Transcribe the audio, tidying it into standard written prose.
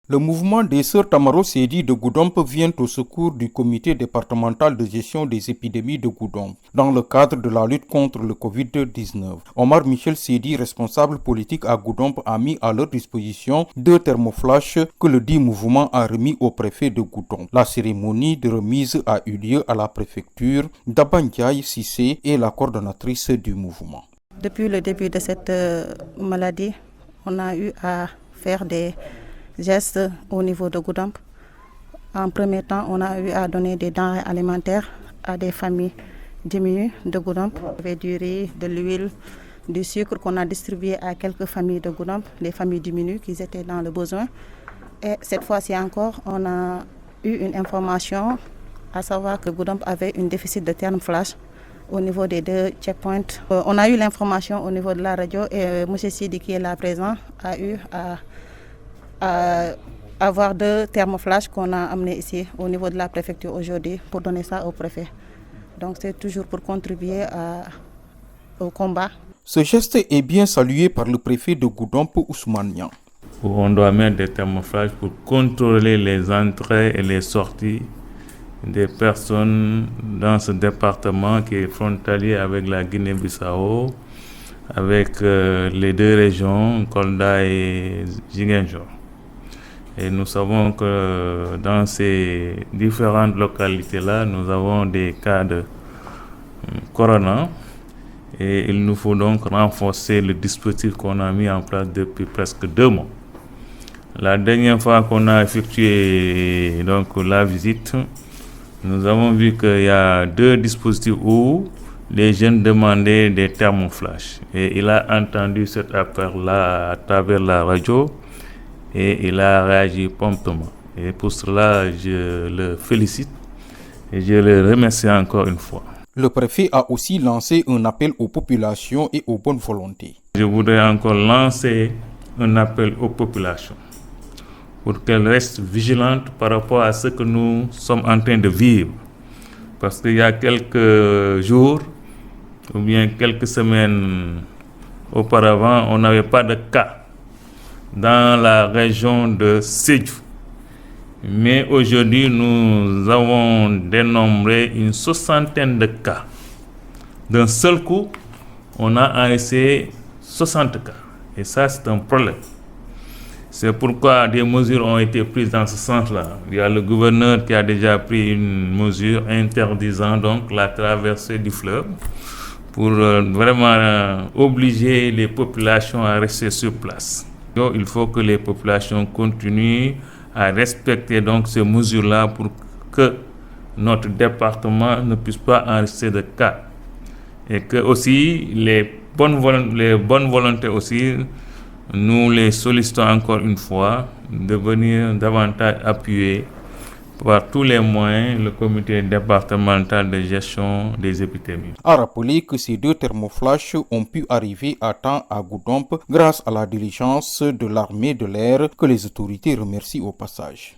Le mouvement des sœurs Tamaro Seydi de Goudomp vient au secours du comité départemental de gestion des épidémies de Goudomp dans le cadre de la lutte contre le Covid-19. Omar Michel Seydi, responsable politique à Goudomp, a mis à leur disposition 2 thermoflash que le dit mouvement a remis au préfet de Goudomp. La cérémonie de remise a eu lieu à la préfecture. Dabandiaï Sissé est la coordonnatrice du mouvement. Depuis le début de cette maladie, on a eu à faire des gestes au niveau de Goudomp. En premier temps, on a eu à donner des denrées alimentaires à des familles diminuées de Goudomp. Il y avait du riz, de l'huile, du sucre qu'on a distribué à quelques familles de Goudomp, les familles diminuées qui étaient dans le besoin. Et cette fois-ci encore, on a eu une information, à savoir que Goudomp avait un déficit de thermoflash au niveau des 2 checkpoints. On a eu l'information au niveau de la radio et M. Sidi qui est là présent a eu à avoir 2 thermoflash qu'on a amenés ici au niveau de la préfecture aujourd'hui pour donner ça au préfet. Donc c'est toujours pour contribuer au combat. Ce geste est bien salué par le préfet de Goudomp, Ousmane Niang. On doit mettre des thermoflash pour contrôler les entrées et les sorties des personnes dans ce département qui est frontalier avec la Guinée-Bissau, avec les 2 régions, Kolda et Ziguinchor. Et nous savons que dans ces différentes localités-là, nous avons des cas de corona et il nous faut donc renforcer le dispositif qu'on a mis en place depuis presque 2 mois. La dernière fois qu'on a effectué donc, la visite, nous avons vu qu'il y a 2 dispositifs où les jeunes demandaient des thermoflash. Et il a entendu cet appel-là à travers la radio et il a réagi promptement. Et pour cela, je le félicite et je le remercie encore une fois. Le préfet a aussi lancé un appel aux populations et aux bonnes volontés. Je voudrais encore lancer un appel aux populations pour qu'elles restent vigilantes par rapport à ce que nous sommes en train de vivre. Parce qu'il y a quelques jours, ou bien quelques semaines auparavant, on n'avait pas de cas dans la région de Sédhiou. Mais aujourd'hui, nous avons dénombré une 60aine de cas. D'un seul coup, on a enregistré 60 cas. Et ça, c'est un problème. C'est pourquoi des mesures ont été prises dans ce sens-là. Il y a le gouverneur qui a déjà pris une mesure interdisant donc la traversée du fleuve pour vraiment obliger les populations à rester sur place. Donc, il faut que les populations continuent à respecter donc ces mesures-là pour que notre département ne puisse pas enregistrer de cas. Et que aussi les bonnes volontés aussi, nous les sollicitons encore une fois de venir davantage appuyer par tous les moyens le comité départemental de gestion des épidémies. A rappeler que ces 2 thermoflash ont pu arriver à temps à Goudomp grâce à la diligence de l'armée de l'air que les autorités remercient au passage.